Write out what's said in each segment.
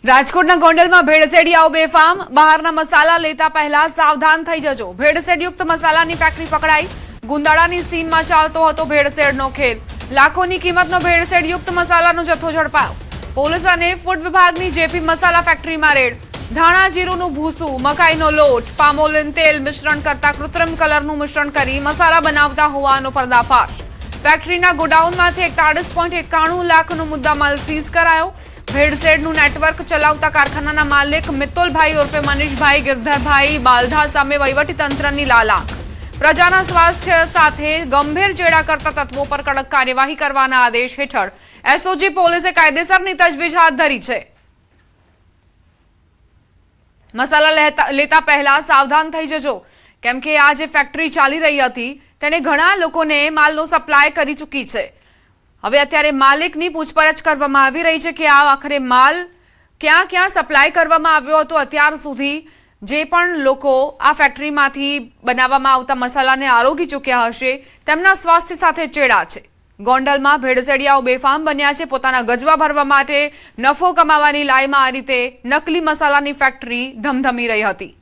રાજકોટના ગોંડલમાં ભેળસેડિયાઓ બેફામ, બહારના મસાલા લેતા પહેલા સાવધાન થઈ જજો। ભેળસેડયુક્ત મસાલાની ફેક્ટરી પકડાઈ। ગુંદાળાની સીમમાં ચાલતો હતો ભેળસેડનો ખેલ। લાખોની કિંમતનો ભેળસેડયુક્ત મસાલાનો જથ્થો ઝડપાયો। પોલીસ અને ફૂડ વિભાગની જેપી મસાલા ફેક્ટરીમાં રેડ। ધાણા જીરુંનું ભૂસું, મકાઈનો લોટ, પામોલિન તેલ મિશ્રણ કરતા કૃત્રિમ કલરનું મિશ્રણ કરી મસાલા બનાવતા હોવાનો પર્દાફાશ। ફેક્ટરીના ગોડાઉનમાંથી 41.91 લાખનો મુદ્દામાલ સીઝ કરાયો। ભેળસેડનું નેટવર્ક ચલાવતા કારખાનાના માલિક મિત્તુલભાઈ ઉર્ફે મનીષભાઈ ગિરધરભાઈ બાલધા સામે વહીવટીતંત્રની લાલાક। પ્રજાના સ્વાસ્થ્ય સાથે ગંભીર ચેડા કરતા તત્વો પર કડક કાર્યવાહી કરવાના આદેશ હેઠળ એસઓજી પોલીસે કાયદેસરની તજવીજ હાથ ધરી છે। મસાલા લેતા પહેલા સાવધાન થઈ જજો, કેમ કે આ જે ફેક્ટરી ચાલી રહી હતી તેને ઘણા લોકોને માલનો સપ્લાય કરી ચૂકી છે। હવે અત્યારે માલિકની પૂછપરછ કરવામાં આવી રહી છે કે આ આખરે માલ ક્યાં ક્યાં સપ્લાય કરવામાં આવ્યો હતો। અત્યાર સુધી જે પણ લોકો આ ફેક્ટરીમાંથી બનાવવામાં આવતા મસાલાને આરોગી ચૂક્યા હશે તેમના સ્વાસ્થ્ય સાથે ચેડા છે। ગોંડલમાં ભેળસેડિયાઓ બેફામ બન્યા છે। પોતાના ગજવા ભરવા માટે નફો કમાવાની લાઈમાં આ રીતે નકલી મસાલાની ફેક્ટરી ધમધમી રહી હતી।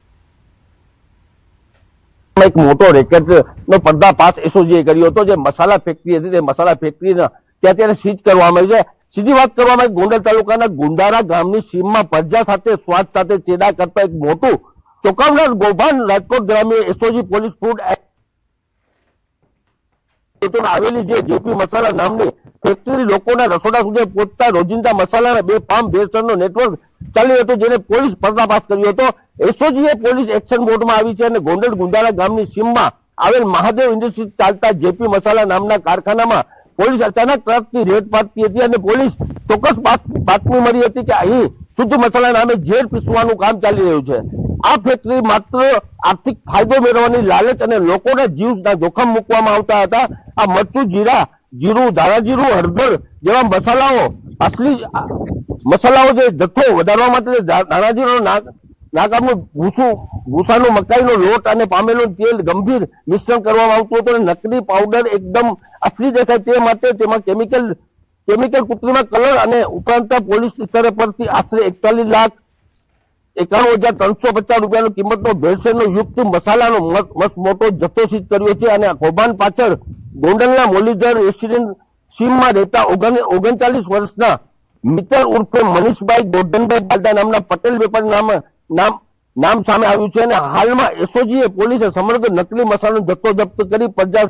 એક મોટો રેકેટનો પર્દાફાશ એસઓજીએ કર્યો હતો। જે મસાલા ફેક્ટરી હતી તે મસાલા ફેક્ટરીને ત્યારે સીઝ કરવામાં આવી છે। સીધી વાત કરવામાં આવે, ગોંડલ તાલુકાના ગુંદારા ગામની સીમમાં પ્રજા સાથે સ્વાદ સાથે ચેડા કરતા એક મોટું ચોંકાવનાર કૌભાંડ રાજકોટ ગ્રામ્ય એસઓજી પોલીસ ફૂડ આવેલી જે જેપી મસાલા નામની ફેક્ટરી લોકોના રસોડા સુધી પહોંચતા રોજિંદા મસાલાના બેફામ ભેળસેળનો નેટવર્ક ચાલી હતો, જેને પોલીસ પર્દાફાશ કર્યો હતો। એસઓજીએ પોલીસ એક્શન મોડમાં આવી છે અને ગોંડલ ગુંદારા ગામની સીમમાં આવેલ મહાદેવ ઇન્ડસ્ટ્રી ચાલતા જેપી મસાલા નામના કારખાનામાં પોલીસ અચાનક ટ્રકની રેડ પાડતી હતી અને પોલીસ ચોક્કસ બાતમી મળી હતી કે અહીં શુદ્ધ મસાલા નામે ઝેર પીસવાનું કામ ચાલી રહ્યું છે। આ ફેક્ટરી માત્ર આર્થિક ફાયદો મેળવવાની લાલચ અને લોકોના જીવના જોખમ મૂકવામાં આવતા હતા। આ મરચું, જીરું, ધાણા જીરું, હળદર જેવા મસાલાઓ અસલી મસાલાઓ જે જથ્થો વધારવા માટે ધાણા જીરું નાકામનું ભૂસાનું મકાઈનો લોટ અને પામેલું તેલ ગંભીર મિશ્રણ કરવામાં આવતું હતું અને નકલી પાવડર એકદમ અસલી દેખાય તે માટે તેમાં કેમિકલ કૃત્રિમ કલર અને ઉપરાંત પોલીસ સ્તરે પરથી આશરે 41,91,350 રૂપિયાનો કિંમતનો ભેળસેળનો યુક્ત મસાલાનો મસ્ત મોટો જથ્થો સીઝ કર્યો છે। અને આ કૌભાંડ પાછળ ગોંડલના મુરલીધર રેસિડેન્ટ સીમમાં રહેતા 39 વર્ષના મિત્ર ઉર્ફે મનીષભાઈ ગોરધનભાઈ બાલદા નામના પટેલ વેપારી નામ સામે આવ્યું છે। અને હાલમાં એસઓજીએ પોલીસે સમગ્ર નકલી મસાલાનો જથ્થો જપ્ત કરી પ્રજા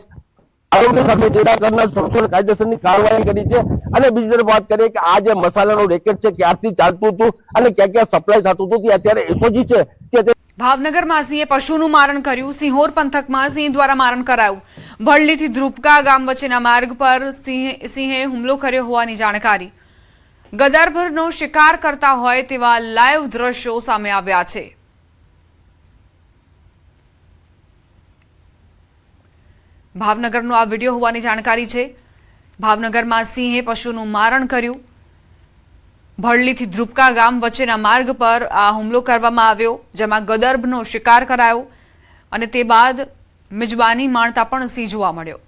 આરોગ્ય સાથે ચેડા કરનાર શખ્સોને કાયદેસરની કાર્યવાહી કરી છે। અને બીજી તરફ વાત કરીએ કે આ જે મસાલાનો રેકેટ છે ક્યારથી ચાલતું હતું અને ક્યાં ક્યાં સપ્લાય થતું હતું, અત્યારે એસઓજી છે કે ભાવનગરમાં સિંહે પશુનું મારણ કર્યું। સિંહોર પંથકમાં સિંહ દ્વારા મારણ કરાયું। ભડલીથી ધ્રુપકા ગામ વચ્ચેના માર્ગ પર સિંહે હુમલો કર્યો હોવાની જાણકારી। ગદરભરનો શિકાર કરતા હોય તેવા લાઈવ દ્રશ્યો સામે આવ્યા છે। ભાવનગરનો આ વિડીયો હોવાની જાણકારી છે। ભાવનગરમાં સિંહે પશુનું મારણ કર્યું। ભડલીથી ધ્રુપકા ગામ વચ્ચેના માર્ગ પર આ હુમલો કરવામાં આવ્યો, જેમાં ગદર્ભનો શિકાર કરાયો અને તે બાદ મિજબાની માણતા પણ સિંહ જોવા મળ્યો।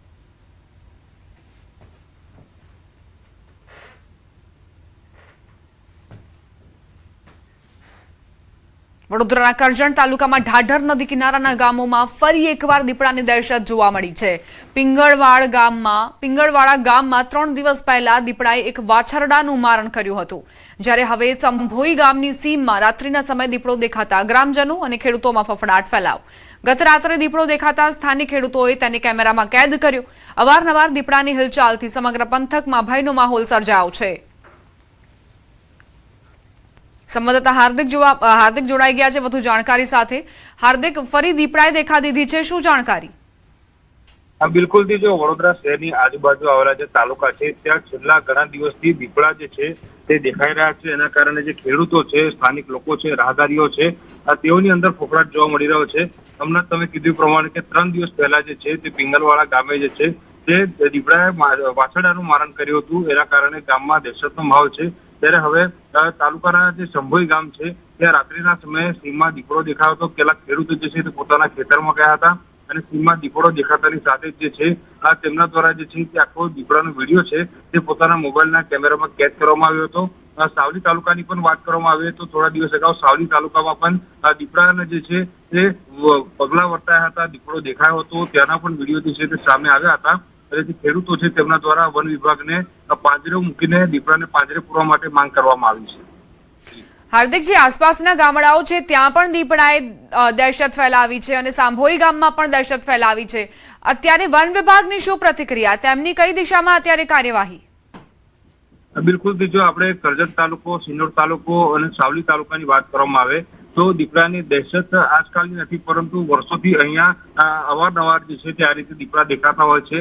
વડોદરાના કરજણ તાલુકામાં ઢાઢર નદી કિનારાના ગામોમાં ફરી એકવાર દીપડાની દહેશત જોવા મળી છે। પિંગળવાડા ગામમાં 3 દિવસ પહેલા દીપડાએ એક વાછરડાનું મારણ કર્યું હતું, જ્યારે હવે સંભોઈ ગામની સીમમાં રાત્રિના સમયે દીપડો દેખાતા ગ્રામજનો અને ખેડૂતોમાં ફફડાટ ફેલાયો। ગત રાત્રે દીપડો દેખાતા સ્થાનિક ખેડૂતોએ તેને કેમેરામાં કેદ કર્યો। અવારનવાર દીપડાની હિલચાલથી સમગ્ર પંથકમાં ભયનો માહોલ સર્જાયો છે। સંવાદદાતા હાર્દિક જોડાઈ ગયા છે વધુ જાણકારી સાથે। હાર્દિક, ફરી દીપડાએ દેખા દીધી છે, શું જાણકારી? બિલકુલ થી જો વડોદરા શહેરની આજુબાજુ આવેલા જે તાલુકા છે ત્યાં છેલ્લા ઘણા દિવસથી દીપડા જે છે તે દેખાઈ રહ્યા છે। એના કારણે જે ખેડૂતો છે, સ્થાનિક લોકો છે, રાહદારીઓ છે, તેઓની અંદર ફફડાટ જોવા મળી રહ્યો છે। હમણાં તમે કીધું પ્રમાણે કે 3 દિવસ પહેલા જે છે તે પિંગલવાડા ગામે જે છે તે દીપડાએ વાછરડાનું મારણ કર્યું હતું। એના કારણે ગામમાં દહેશતનો માહોલ છે। ત્યારે હવે તાલુકાના જે સંભોઈ ગામ છે ત્યાં રાત્રિના સમયે સિંહમાં દીપડો દેખાયો હતો। કેટલાક ખેડૂતો જે છે તે પોતાના ખેતરમાં ગયા હતા અને સિંહમાં દીપડો દેખાતાની સાથે જે છે તેમના દ્વારા જે છે તે આખો દીપડાનો વિડીયો છે તે પોતાના મોબાઈલના કેમેરામાં કેદ કરવામાં આવ્યો હતો। સાવલી તાલુકાની પણ વાત કરવામાં આવે તો થોડા દિવસ અગાઉ સાવલી તાલુકામાં પણ દીપડાને જે છે તે પગલા વર્તાયા હતા, દીપડો દેખાયો હતો, ત્યાંના પણ વિડીયો જે છે તે સામે આવ્યા હતા. અને જે ખેડૂતો છે તેમના દ્વારા વન વિભાગને પાંજરે મૂકીને દીપડાને પાંજરે પૂરવા માટે માંગ કરવામાં આવી છે. હાર્દિકજી, આસપાસના ગામડાઓ છે ત્યાં પણ દીપડાએ દહેશત ફેલાવી છે અને સાંભોઈ ગામમાં પણ દહેશત ફેલાવી છે. અત્યારે વન વિભાગની શું પ્રતિક્રિયા, તેમની કઈ દિશામાં અત્યારે કાર્યવાહી? બિલકુલ, જો આપણે કરજણ તાલુકો, સિનોર તાલુકો અને સાવલી તાલુકાની વાત કરવામાં આવે તો દીપડાની દહેશત આજકાલની નથી, પરંતુ વર્ષોથી અહીંયા અવારનવાર જે છે તે આ રીતે દીપડા દેખાતા હોય છે.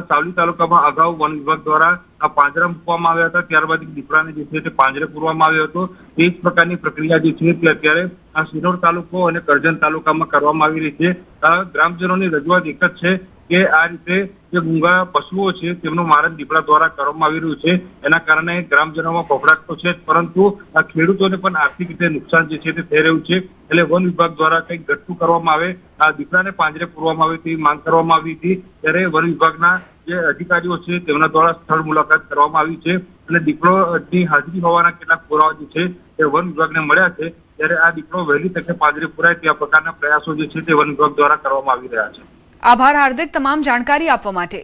સાવલી તાલુકામાં અગાઉ વન વિભાગ દ્વારા પાંજરા મૂકવામાં આવ્યા હતા, ત્યારબાદ દીપડાને જે છે તે પાંજરે પૂરવામાં આવ્યો હતો. એ જ પ્રકારની પ્રક્રિયા જે છે તે અત્યારે આ સિનોર તાલુકો અને કરજણ તાલુકામાં કરવામાં આવી રહી છે. ગ્રામજનોની રજૂઆત એક જ છે કે આ રીતે જે મૂંગા પશુઓ છે તેમનું મારણ દીપડા દ્વારા કરવામાં આવી રહ્યું છે. એના કારણે ગ્રામજનોમાં ફફડાટ તો છે, પરંતુ આ ખેડૂતોને પણ આર્થિક રીતે નુકસાન જે છે તે થઈ રહ્યું છે. એટલે વન વિભાગ દ્વારા કંઈક ઘટતું કરવામાં આવે, આ દીપડાને પાંજરે પૂરવામાં આવે તેવી માંગ કરવામાં આવી હતી. ત્યારે વન વિભાગના જે અધિકારીઓ છે તેમના દ્વારા સ્થળ મુલાકાત કરવામાં આવી છે અને દીપડોની હાજરી હોવાના કેટલાક પુરાવા જે છે તે વન વિભાગને મળ્યા છે. ત્યારે આ દીપડો વહેલી તકે પાંજરે પૂરાય તેવા પ્રકારના પ્રયાસો જે છે તે વન વિભાગ દ્વારા કરવામાં આવી રહ્યા છે. આભાર હાર્દિક, તમામ જાણકારી આપવા માટે.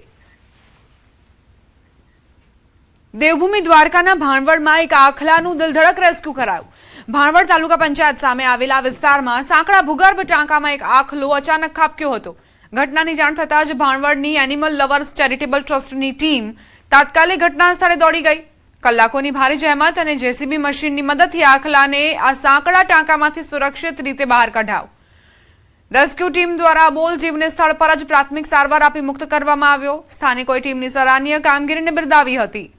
દેવભૂમિ દ્વારકાના ભાણવડમાં એક આખલાનું દિલધડક રેસ્ક્યુ કરાયું. ભાણવડ તાલુકા પંચાયત સામે આવેલા વિસ્તારમાં સાંકડા ભૂગર્ભ ટાંકામાં એક આખલો અચાનક ખાબક્યો હતો. ઘટનાની જાણ થતાં જ ભાણવડની એનિમલ લવર્સ ચેરિટેબલ ટ્રસ્ટની ટીમ તાત્કાલિક ઘટના સ્થળે દોડી ગઈ. કલાકોની ભારે જહેમત અને જેસીબી મશીનની મદદથી આખલાને આ સાંકડા ટાંકામાંથી સુરક્ષિત રીતે બહાર કઢાવ્યો. રેસ્ક્યુ ટીમ દ્વારા બોલ જીવને સ્થળ પર જ પ્રાથમિક સારવાર આપી મુક્ત કરવામાં આવ્યો. સ્થાનિકોએ ટીમની સરાહનીય કામગીરીને બિરદાવી હતી.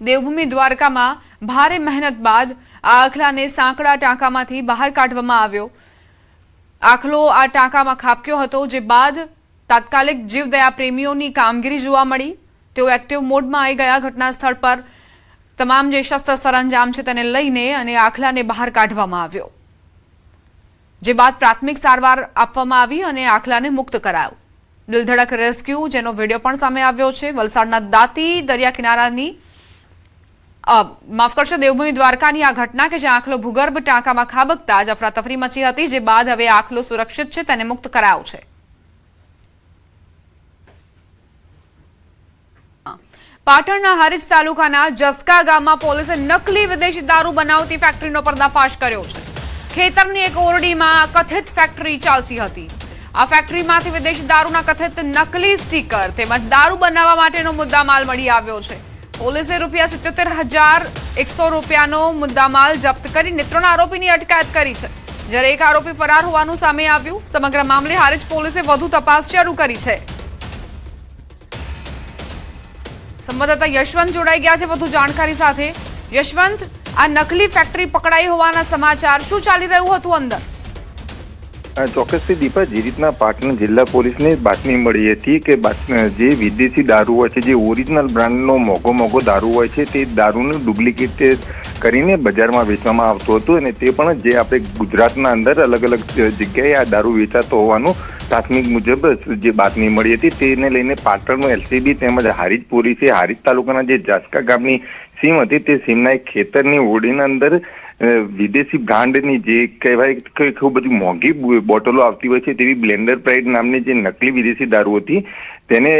દેવભૂમિ દ્વારકામાં ભારે મહેનત બાદ આ આખલાને સાંકડા ટાંકામાંથી બહાર કાઢવામાં આવ્યો. આખલો આ ટાંકામાં ખાબક્યો હતો, જે બાદ તાત્કાલિક જીવદયા પ્રેમીઓની કામગીરી જોવા મળી. તેઓ એક્ટિવ મોડમાં આવી ગયા. ઘટના સ્થળ પર તમામ જે શસ્ત્ર સરંજામ છે તેને લઈને અને આખલાને બહાર કાઢવામાં આવ્યો, જે બાદ પ્રાથમિક સારવાર આપવામાં આવી અને આખલાને મુક્ત કરાયો. દિલધડક રેસ્ક્યુ, જેનો વિડીયો પણ સામે આવ્યો છે. વલસાડના દાંતી દરિયા કિનારાની માફ કરશો, દેવભૂમિ દ્વારકાની આ ઘટના કે જ્યાં આખલો ભૂગર્ભ ટાંકામાં ખાબકતા જ અફરાતફરી મચી હતી, જે બાદ હવે આખલો સુરક્ષિત છે, તેને મુક્ત કરાયો છે. પાટણના હારીજ તાલુકાના જસકા ગામમાં પોલીસે નકલી વિદેશી દારૂ બનાવતી ફેક્ટરીનો પર્દાફાશ કર્યો છે. ખેતરની એક ઓરડીમાં કથિત ફેક્ટરી ચાલતી હતી. આ ફેક્ટરીમાંથી વિદેશી દારૂના કથિત નકલી સ્ટીકર તેમજ દારૂ બનાવવા માટેનો મુદ્દામાલ મળી આવ્યો છે. પોલીસે ₹77,100નો મુદ્દામાલ જપ્ત કરીને 3 આરોપીની અટકાયત કરી છે, જ્યારે એક આરોપી ફરાર હોવાનું સામે આવ્યું. સમગ્ર મામલે હારીજ પોલીસે વધુ તપાસ શરૂ કરી છે. સંવાદદાતા યશવંત જોડાઈ ગયા છે વધુ જાણકારી સાથે. યશવંત, આ નકલી ફેક્ટરી પકડાઈ હોવાના સમાચાર, શું ચાલી રહ્યું હતું અંદર? ચોક્કસથી દીપા, જે રીતના પાટણ જિલ્લા પોલીસને બાતમી મળી હતી કે જે વિદેશી દારૂ હોય છે, જે ઓરિજિનલ બ્રાન્ડનો મોંઘો દારૂ હોય છે, તે દારૂનું ડુપ્લિકેટ કરીને બજારમાં વેચવામાં આવતું હતું અને તે પણ જે આપણે ગુજરાતના અંદર અલગ અલગ જગ્યાએ આ દારૂ વેચાતો હોવાનું પ્રાથમિક મુજબ જે બાતમી મળી હતી, તેને લઈને પાટણનું એલસીબી તેમજ હારીજ પોલીસે હારીજ તાલુકાના જે જાસકા ગામની સીમ હતી, તે સીમના એક ખેતરની ઓરડીના અંદર વિદેશી બ્રાન્ડની જે કહેવાય કે ખૂબ બધી મોંઘી બોટલો આવતી હોય છે તેવી બ્લેન્ડર પ્રાઇડ નામની જે નકલી વિદેશી દારૂ હતી, તેને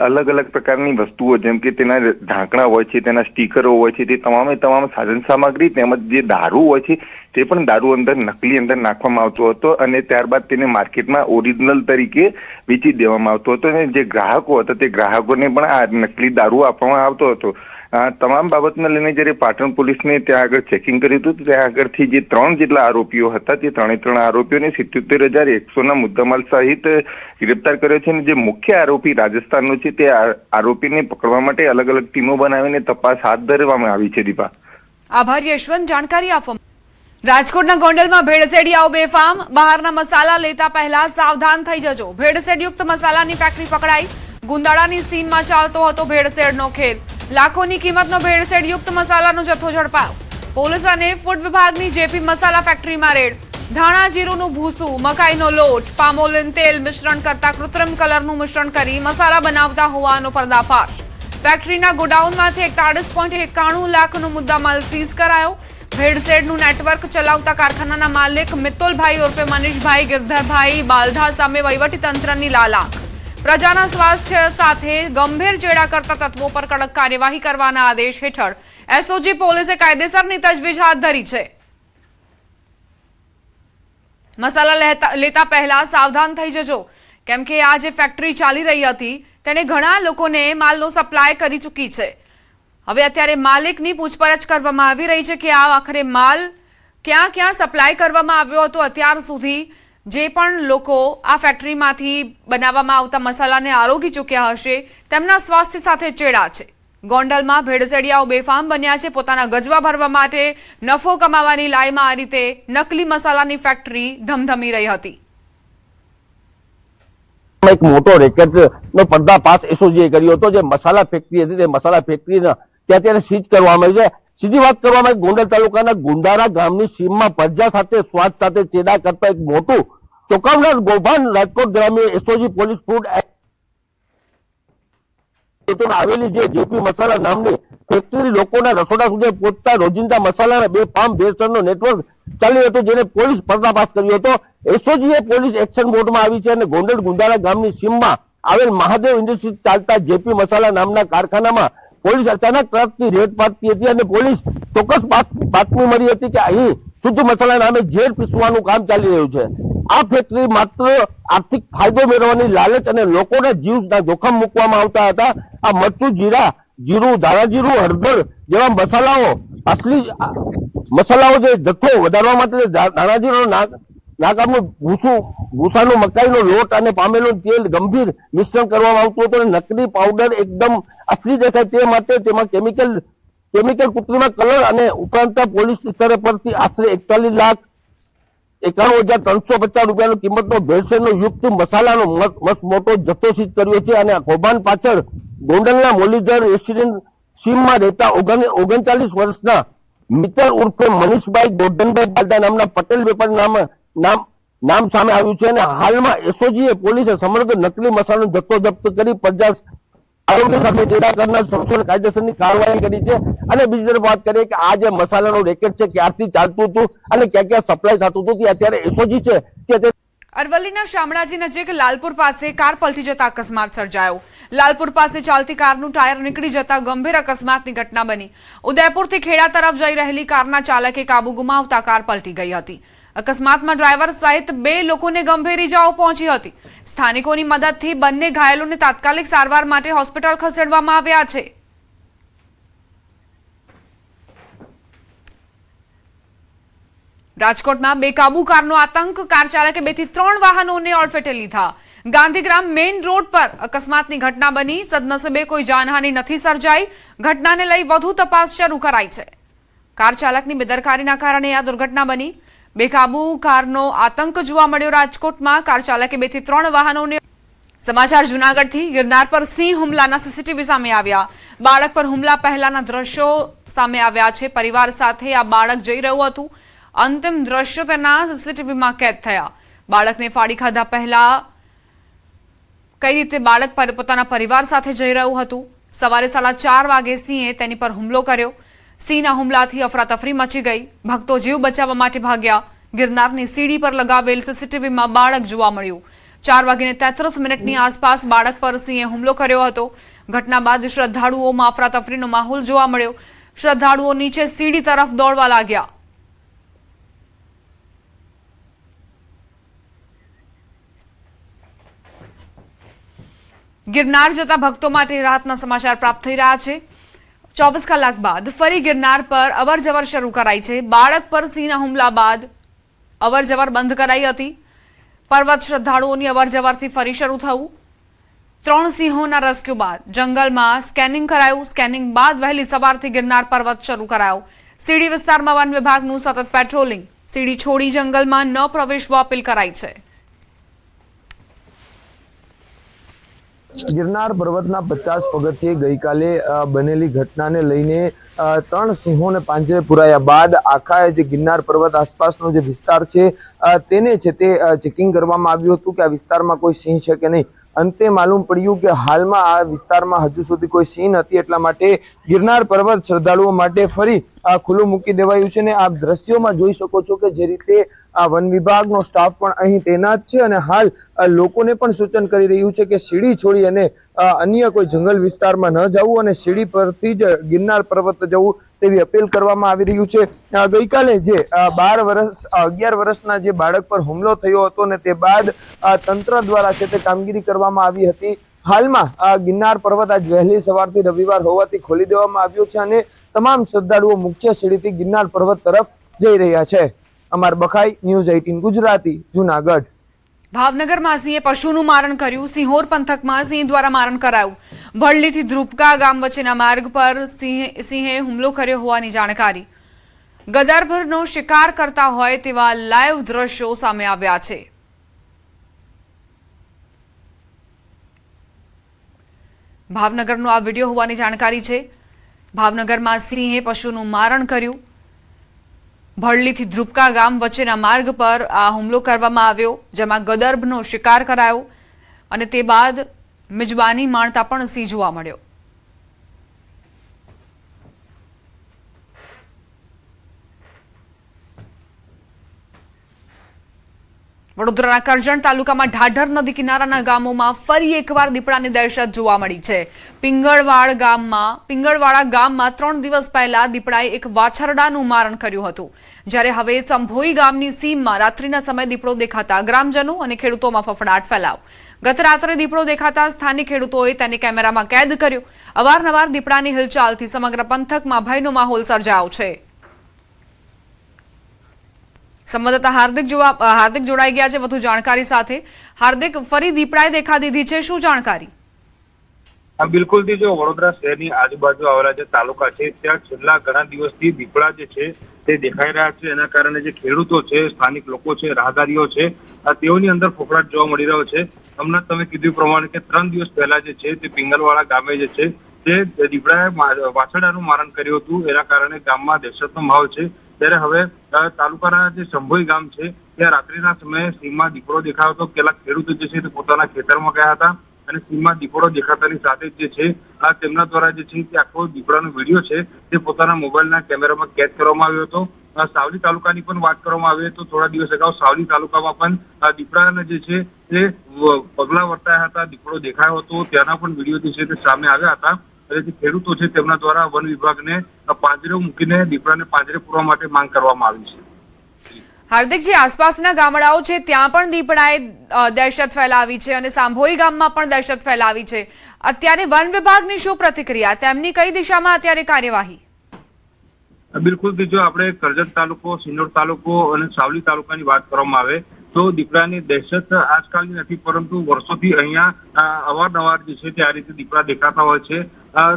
અલગ અલગ પ્રકારની વસ્તુઓ જેમ કે તેના ઢાંકણા હોય છે, તેના સ્ટીકરો હોય છે, તે તમામ સાધન સામગ્રી તેમજ જે દારૂ હોય છે તે પણ દારૂ નકલી અંદર નાખવામાં આવતો હતો અને ત્યારબાદ તેને માર્કેટમાં ઓરિજિનલ તરીકે વેચી દેવામાં આવતો હતો અને જે ગ્રાહકો હતા તે ગ્રાહકોને પણ આ નકલી દારૂ આપવામાં આવતો હતો. તમામ બાબતને લઈને જ્યારે પાટણ પોલીસને ત્યાં આગળ ચેકિંગ કર્યું હતું, ત્યાં આગળથી જે 3 જેટલા આરોપીઓ હતા તે 3 આરોપીઓને 77,100ના મુદ્દામાલ સહિત ગ્રેપ્તાર કર્યો છે અને જે મુખ્ય આરોપી રાજસ્થાનનો છે તે આરોપીને પકડવા માટે અલગ અલગ ટીમો બનાવીને તપાસ હાથ ધરવામાં આવી છે. દીપા, આભાર યશવંત જાણકારી આપવા. રાજકોટના ગોંડલમાં ભેળસેડિયાઓ બેફામ. બહારના મસાલા લેતા પહેલા સાવધાન થઈ જજો. ભેળસેડયુક્ત મસાલાની ફેક્ટરી પકડાઈ. ગુંદાળાની સીમમાં ચાલતો હતો ભેળસેડનો ખેલ. લાખોની કિંમતનો ભેળસેડયુક્ત મસાલાનો જથ્થો ઝડપાયો. પોલીસ અને ફૂડ વિભાગની જેપી મસાલા ફેક્ટરીમાં રેડ. ધાણા જીરુંનું ભૂસું, મકાઈનો લોટ, પામોલિન તેલ મિશ્રણ કરતા કૃત્રિમ કલરનું મિશ્રણ કરી મસાલા બનાવતા હોવાનો પર્દાફાશ. ફેક્ટરીના ગોડાઉનમાંથી 41.91 લાખનો મુદ્દામાલ સીઝ કરાયો. ભેળસેળનું નેટવર્ક ચલાવતા કારખાનાના માલિક મિત્તુલભાઈ ઉર્ફે મનીષભાઈ ગિરધરભાઈ બાલધા સામે વહીવટીતંત્રની લાલાક. પ્રજાના સ્વાસ્થ્ય સાથે ગંભીર ચેડા કરતા તત્વો પર કડક કાર્યવાહી કરવાના આદેશ હેઠળ એસઓજી પોલીસે કાયદેસરની તજવીજ હાથ ધરી છે. મસાલા લેતા પહેલા સાવધાન થઈ જજો, કેમ કે આ જે ફેક્ટરી ચાલી રહી હતી તેને ઘણા લોકોને માલનો સપ્લાય કરી ચૂકી છે. હવે અત્યારે માલિકની પૂછપરછ કરવામાં આવી રહી છે કે આ આખરે માલ ક્યાં ક્યાં સપ્લાય કરવામાં આવ્યો હતો. અત્યાર સુધી જે પણ લોકો આ ફેક્ટરીમાંથી બનાવવામાં આવતા મસાલાને આરોગી ચૂક્યા હશે તેમના સ્વાસ્થ્ય સાથે ચેડા છે. ગોંડલમાં ભેળસેડિયાઓ બેફામ બન્યા છે. પોતાના ગજવા ભરવા માટે નફો કમાવાની લાઈમાં આ રીતે નકલી મસાલાની ફેક્ટરી ધમધમી રહી હતી. એક મોટો રેકેટનો પર્દાફાશ એસઓજીએ કર્યો હતો. જે મસાલા ફેક્ટરી હતી તે મસાલા ફેક્ટરીને અત્યારે સીઝ કરવામાં આવી છે. સીધી વાત કરવામાં આવી, ગોંડલ તાલુકાના ગુંદારા ગામની સીમમાં પ્રજા સાથે સ્વાદ સાથે ચેડા કરતા એક મોટું ચોંકાવનાર કૌભાંડ રાજકોટ ગ્રામ્ય એસઓજી પોલીસ ફૂડ આવેલી જે જેપી મસાલા નામની ફેક્ટરી લોકોના રસોડા સુધી પહોંચતા રોજિંદા મસાલાના બેફામ ભેળસેળનો નેટવર્ક ચાલ્યું હતું, જેને પોલીસ પર્દાફાશ કર્યો હતો. એસઓજીએ પોલીસ એક્શન મોડમાં આવી છે અને ગોંડલ ગુંદારા ગામની સીમમાં આવેલ મહાદેવ ઇન્ડસ્ટ્રી ચાલતા જેપી મસાલા નામના કારખાનામાં પોલીસ અચાનક ટ્રકથી રેડ પાડતી હતી અને પોલીસ ચોક્કસ બાતમી મળી હતી કે અહીં શુદ્ધ મસાલા નામે ઝેર પીસવાનું કામ ચાલી રહ્યું છે. આ ફેક્ટરી માત્ર આર્થિક ફાયદો મેળવવાની લાલચ અને લોકોના જીવના જોખમ મૂકવામાં આવતા હતા. આ મરચું, જીરું, ધાણાજીરું, હળદર જેવા મસાલાઓ અસલી મસાલાઓ જે જથ્થો વધારવા માટે ધાણાજીરું નાકામનું ભૂસાનું મકાઈનો લોટ અને પામેલું તેલ ગંભીર મિશ્રણ કરવામાં આવતું હતું અને નકલી પાવડર એકદમ અસલી દેખાય તે માટે તેમાં કેમિકલ કૃત્રિમ કલર અને ઉપરાંત પોલીસ સ્તરે પરથી આશરે 41,91,350 રૂપિયાનો કિંમતનો ભેળસેળનો યુક્ત મસાલાનો મસ્ત મોટો જથ્થો સીઝ કર્યો છે. અને આ કૌભાંડ પાછળ ગોંડલના મુરલીધર રેસિડેન્ટ સીમમાં રહેતા 39 વર્ષના મિત્ર ઉર્ફે મનીષભાઈ ગોરધનભાઈ બાલદા નામના પટેલ વેપારી નામ સામે આવ્યું છે. અને હાલમાં એસઓજીએ પોલીસે સમગ્ર નકલી મસાલાનો જથ્થો જપ્ત કરી પ્રજા આરોગ્ય સાથે ચેડા કરનાર શખ્સોને કાયદેસરની કાર્યવાહી કરી છે. અને બીજી તરફ વાત કરીએ કે આ જે મસાલાનો રેકેટ છે ક્યારથી ચાલતું હતું અને ક્યાં ક્યાં સપ્લાય થતું હતું, અત્યારે એસઓજી છે કે અરવલ્લીના શામળાજી નજીક લાલપુર પાસે કાર પલટી જતા અકસ્માત સર્જાયો. લાલપુર પાસે ચાલતી કારનું ટાયર નીકળી જતા ગંભીર અકસ્માતની ઘટના બની. ઉદયપુરથી ખેડા તરફ જઈ રહેલી કારના ચાલકે કાબુ ગુમાવતા કાર પલટી ગઈ હતી. અકસ્માતમાં ડ્રાઈવર સહિત 2 લોકોને ગંભીર ઇજાઓ પહોંચી હતી. સ્થાનિકોની મદદથી બંને ઘાયલોને તાત્કાલિક સારવાર માટે હોસ્પિટલ ખસેડવામાં આવ્યા છે. રાજકોટમાં બેકાબુ કારનો આતંક. કાર ચાલકે 2 થી 3 વાહનોને અડફેટે લીધા. ગાંધીગ્રામ મેઇન રોડ પર અકસ્માતની ઘટના બની. સદનસીબે કોઈ જાનહાનિ નથી સર્જાઈ. ઘટનાને લઈ વધુ તપાસ શરૂ કરાઈ છે. કાર ચાલકની બેદરકારીના કારણે આ દુર્ઘટના બની. બેકાબુ કારનો આતંક જોવા મળ્યો રાજકોટમાં. કાર ચાલકે 2 થી 3 વાહનોને. સમાચાર જૂનાગઢથી. ગિરનાર પર સિંહ હુમલાના સીસીટીવી સામે આવ્યા. બાળક પર હુમલા પહેલાના દ્રશ્યો સામે આવ્યા છે. પરિવાર સાથે આ બાળક જઈ રહ્યું હતું. અંતિમ દ્રશ્યો તેના સીસીટીવીમાં કેદ થયા. બાળકને ફાડી ખાધા પહેલા કઈ રીતે બાળક પોતાના પરિવાર સાથે જઈ રહ્યું હતું. સવારે 4:30 વાગે સિંહે તેની પર હુમલો કર્યો. સિંહના હુમલાથી અફરાતફરી મચી ગઈ. ભક્તો જીવ બચાવવા માટે ભાગ્યા. ગિરનારની સીડી પર લગાવેલ સીસીટીવીમાં બાળક જોવા મળ્યું. 4:33 આસપાસ બાળક પર સિંહે હુમલો કર્યો હતો. ઘટના બાદ શ્રદ્ધાળુઓમાં અફરાતફરીનો માહોલ જોવા મળ્યો. શ્રદ્ધાળુઓ નીચે સીડી તરફ દોડવા લાગ્યા. ગિરનાર જતા ભક્તો માટે રાહતના સમાચાર પ્રાપ્ત થઈ રહ્યા છે. 24 કલાક બાદ ફરી ગિરનાર પર અવરજવર શરૂ કરાઈ છે. બાળક પર સિંહના હુમલા બાદ અવરજવર બંધ કરાઈ હતી. પર્વત શ્રદ્ધાળુઓની અવરજવરથી ફરી શરૂ થયું. 3 સિંહોના રેસ્ક્યુ બાદ જંગલમાં સ્કેનિંગ કરાયું. સ્કેનિંગ બાદ વહેલી સવારથી ગિરનાર પર્વત શરૂ કરાયો. સીડી વિસ્તારમાં વન વિભાગનું સતત પેટ્રોલિંગ. સીડી છોડી જંગલમાં ન પ્રવેશવા અપીલ કરાઈ છે. ગિરનાર પર્વતના 50 પગથિયે ગઈકાલે બનેલી ઘટનાને લઈને 3 સિંહોને પાંજરે પુરાયા બાદ આખા જે ગિરનાર પર્વત આસપાસનો જે વિસ્તાર છે તેને છે તે ચેકિંગ કરવામાં આવ્યું હતું કે આ વિસ્તારમાં કોઈ સિંહ છે કે નહીં. અંતે માલુમ પડ્યું કે હાલમાં આ વિસ્તારમાં હજુ સુધી કોઈ સીન હતી, એટલા માટે ગિરનાર પર્વત શ્રદ્ધાળુઓ માટે ફરી ખુલ્લું મૂકી દેવાયું છે. ને આપ દ્રશ્યોમાં જોઈ શકો છો કે જે રીતે આ વન વિભાગનો સ્ટાફ પણ અહીં તૈનાત છે અને હાલ લોકોને પણ સૂચન કરી રહ્યું છે કે સીડી છોડી અને અન્ય કોઈ જંગલ વિસ્તારમાં ન જવું અને સીડી પરથી જ ગિરનાર પર્વત જવું તેવી અપીલ કરવામાં આવી રહ્યું છે. ગઈકાલે જે 11 વર્ષના જે બાળક પર હુમલો થયો હતો ને તે બાદ તંત્ર દ્વારા છે તે કામગીરી કરવામાં આવી હતી. હાલમાં ગિરનાર પર્વત આજ વહેલી સવારથી રવિવાર હોવાથી ખોલી દેવામાં આવ્યો છે અને તમામ શ્રદ્ધાળુઓ મુખ્ય સીડીથી ગિરનાર પર્વત તરફ જઈ રહ્યા છે. અમાર બખાઈ, ન્યૂઝ 18 ગુજરાતી, જુનાગઢ. ભાવનગરમાં સિંહે પશુનું મારણ કર્યું. સિંહોર પંથકમાં સિંહ દ્વારા મારણ કરાયું. ભડલીથી ધ્રુપકા ગામ વચ્ચેના માર્ગ પર સિંહે હુમલો કર્યો હોવાની જાણકારી. ગદરભરનો શિકાર કરતા હોય તેવા લાઈવ દ્રશ્યો સામે આવ્યા છે. ભાવનગરનો આ વિડીયો હોવાની જાણકારી છે. ભાવનગરમાં સિંહે પશુનું મારણ કર્યું. ભડલીથી ધ્રુપકા ગામ વચ્ચેના માર્ગ પર આ હુમલો કરવામાં આવ્યો, જેમાં ગદર્ભનો શિકાર કરાયો અને તે બાદ મિજબાની માણતા પણ સિંહ જોવા મળ્યો. વડોદરાના કરજણ તાલુકામાં ઢાઢર નદી કિનારાના ગામોમાં ફરી એકવાર દીપડાની દહેશત જોવા મળી છે. પિંગળવાડા ગામમાં 3 દિવસ પહેલા દીપડાએ એક વાછરડાનું મારણ કર્યું હતું, જ્યારે હવે સંભોઈ ગામની સીમમાં રાત્રિના સમયે દીપડો દેખાતા ગ્રામજનો અને ખેડૂતોમાં ફફડાટ ફેલાયો. ગત રાત્રે દીપડો દેખાતા સ્થાનિક ખેડૂતોએ તેને કેમેરામાં કેદ કર્યો. અવારનવાર દીપડાની હિલચાલથી સમગ્ર પંથકમાં ભયનો માહોલ સર્જાયો છે. સંવાદદાતા હાર્દિક જોડાઈ ગયા છે વધુ જાણકારી સાથે. હાર્દિક, ફરી દીપડાએ દેખા દીધી છે, શું જાણકારી? બિલકુલ થી જો વડોદરા શહેરની આજુબાજુ આવેલા જે તાલુકા છે ત્યાં છેલ્લા ઘણા દિવસથી દીપડા જે છે તે દેખાઈ રહ્યા છે. એના કારણે જે ખેડૂતો છે, સ્થાનિક લોકો છે, રાહદારીઓ છે, તેઓની અંદર ફફડાટ જોવા મળી રહ્યો છે. હમણાં તમે કીધું પ્રમાણે કે 3 દિવસ પહેલા જે છે તે પિંગલવાડા ગામે જે છે તે દીપડાએ વાછરડાનું મારણ કર્યું હતું. એના કારણે ગામમાં દહેશતનો માહોલ છે. ત્યારે હવે તાલુકાના જે સંભોઈ ગામ છે ત્યાં રાત્રિના સમયે સિંહમાં દીપડો દેખાયો હતો. કેટલાક ખેડૂતો જે છે તે પોતાના ખેતરમાં ગયા હતા અને સિંહમાં દીપડો દેખાતાની સાથે જ જે છે તેમના દ્વારા જે છે તે આખો દીપડાનો વિડીયો છે તે પોતાના મોબાઈલના કેમેરામાં કેદ કરવામાં આવ્યો હતો. સાવલી તાલુકાની પણ વાત કરવામાં આવે તો થોડા દિવસ અગાઉ સાવલી તાલુકામાં પણ દીપડાના જે છે તે પગલા વર્તાયા હતા, દીપડો દેખાયો હતો. ત્યાંના પણ વિડીયો જે છે તે સામે આવ્યા હતા. જે ખેડૂતો છે તેમના દ્વારા વન વિભાગને પાંજરે મૂકીને દીપડાને પાંજરે પૂરવા માટે માંગ કરવામાં આવી છે. હાર્દિક, જે આસપાસના ગામડાઓ છે ત્યાં પણ દીપડાએ દહેશત ફેલાવી છે અને સાંભોઈ ગામમાં પણ દહેશત ફેલાવી છે. અત્યારે વન વિભાગની શું પ્રતિક્રિયા, તેમની કઈ દિશામાં અત્યારે કાર્યવાહી? બિલકુલ જો આપણે કરજણ તાલુકો, સિનોર તાલુકો અને સાવલી તાલુકાની વાત કરવામાં આવે તો દીપડાની દહેશત આજકાલની નથી, પરંતુ વર્ષોથી અહીંયા અવારનવાર જે છે તે આ રીતે દીપડા દેખાતા હોય છે.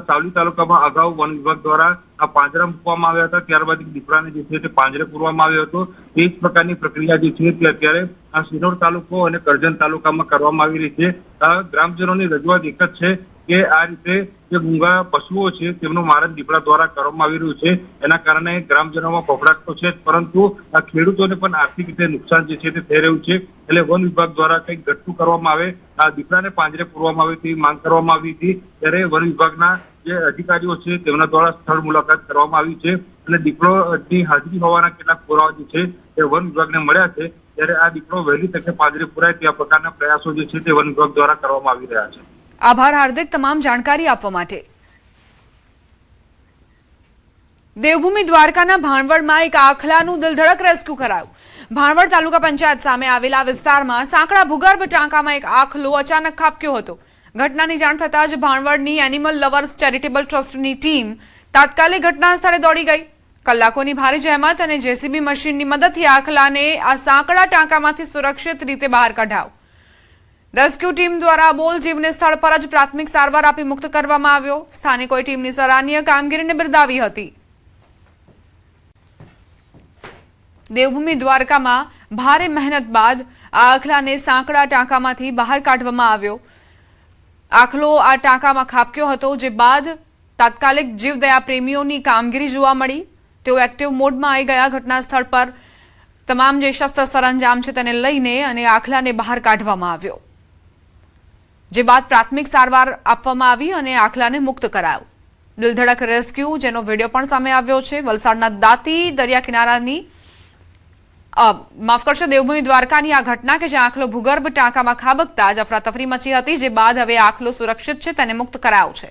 સાવલી તાલુકામાં અગાઉ વન વિભાગ દ્વારા પાંજરા મૂકવામાં આવ્યા હતા, ત્યારબાદ દીપડાને જે છે તે પાંજરે પૂરવામાં આવ્યો હતો. એ જ પ્રકારની પ્રક્રિયા જે છે તે અત્યારે સિનોર તાલુકો અને કરજણ તાલુકામાં કરવામાં આવી રહી છે. ગ્રામજનોની રજૂઆત એક જ છે કે આ રીતે જે મૂંગા પશુઓ છે તેમનું મારણ દીપડા દ્વારા કરવામાં આવી રહ્યું છે. એના કારણે ગ્રામજનોમાં ફફડાટ તો છે, પરંતુ ખેડૂતોને પણ આર્થિક રીતે નુકસાન જે છે તે થઈ રહ્યું છે. એટલે વન વિભાગ દ્વારા કંઈક ઘટતું કરવામાં આવે, આ દીપડાને પાંજરે પૂરવામાં આવે તેવી માંગ કરવામાં આવી હતી. ત્યારે વન વિભાગના જે અધિકારીઓ છે તેમના દ્વારા સ્થળ મુલાકાત કરવામાં આવી છે અને દીપડોની હાજરી હોવાના કેટલાક પુરાવા જે છે તે વન વિભાગને મળ્યા છે. ત્યારે આ દીપડો વહેલી તકે પાંજરે પૂરાય ત્યાં પ્રકારના પ્રયાસો જે છે તે વન વિભાગ દ્વારા કરવામાં આવી રહ્યા છે. આભાર હાર્દિક, તમામ જાણકારી આપવા માટે. દેવભૂમિ દ્વારકાના ભાણવડમાં એક આખલાનું દિલધડક રેસ્ક્યુ કરાયું. ભાણવડ તાલુકા પંચાયત સામે આવેલા વિસ્તારમાં સાંકડા ભૂગર્ભ ટાંકામાં એક આખલો અચાનક ખાબક્યો હતો. ઘટનાની જાણ થતાં જ ભાણવડની એનિમલ લવર્સ ચેરિટેબલ ટ્રસ્ટની ટીમ તાત્કાલિક ઘટના સ્થળે દોડી ગઈ. કલાકોની ભારે જહેમત અને જેસીબી મશીનની મદદથી આખલાને આ સાંકડા ટાંકામાંથી સુરક્ષિત રીતે બહાર કઢાયો. રેસ્ક્યુ ટીમ દ્વારા બોલ જીવને સ્થળ પર જ પ્રાથમિક સારવાર આપી મુક્ત કરવામાં આવ્યો. સ્થાનિકોએ ટીમની સરાહનીય કામગીરીને બિરદાવી હતી. દેવભૂમિ દ્વારકામાં ભારે મહેનત બાદ આ આખલાને સાંકડા ટાંકામાંથી બહાર કાઢવામાં આવ્યો. આખલો આ ટાંકામાં ખાબક્યો હતો, જે બાદ તાત્કાલિક જીવદયા પ્રેમીઓની કામગીરી જોવા મળી. તેઓ એક્ટિવ મોડમાં આવી ગયા. ઘટના સ્થળ પર તમામ જે શસ્ત્ર સરંજામ છે તેને લઈને અને આખલાને બહાર કાઢવામાં આવ્યો. જે બાદ પ્રાથમિક સારવાર આપવામાં આવી અને આખલાને મુક્ત કરાયો. દિલધડક રેસ્ક્યુ જેનો વિડીયો પણ સામે આવ્યો છે. વલસાડના દાંતી દરિયા કિનારાની માફ કરશો દેવભૂમિ દ્વારકાની આ ઘટના કે જ્યાં આખલો ભૂગર્ભ ટાંકામાં ખાબકતા જ અફરાતફરી મચી હતી, જે બાદ હવે આખલો સુરક્ષિત છે, તેને મુક્ત કરાયો છે.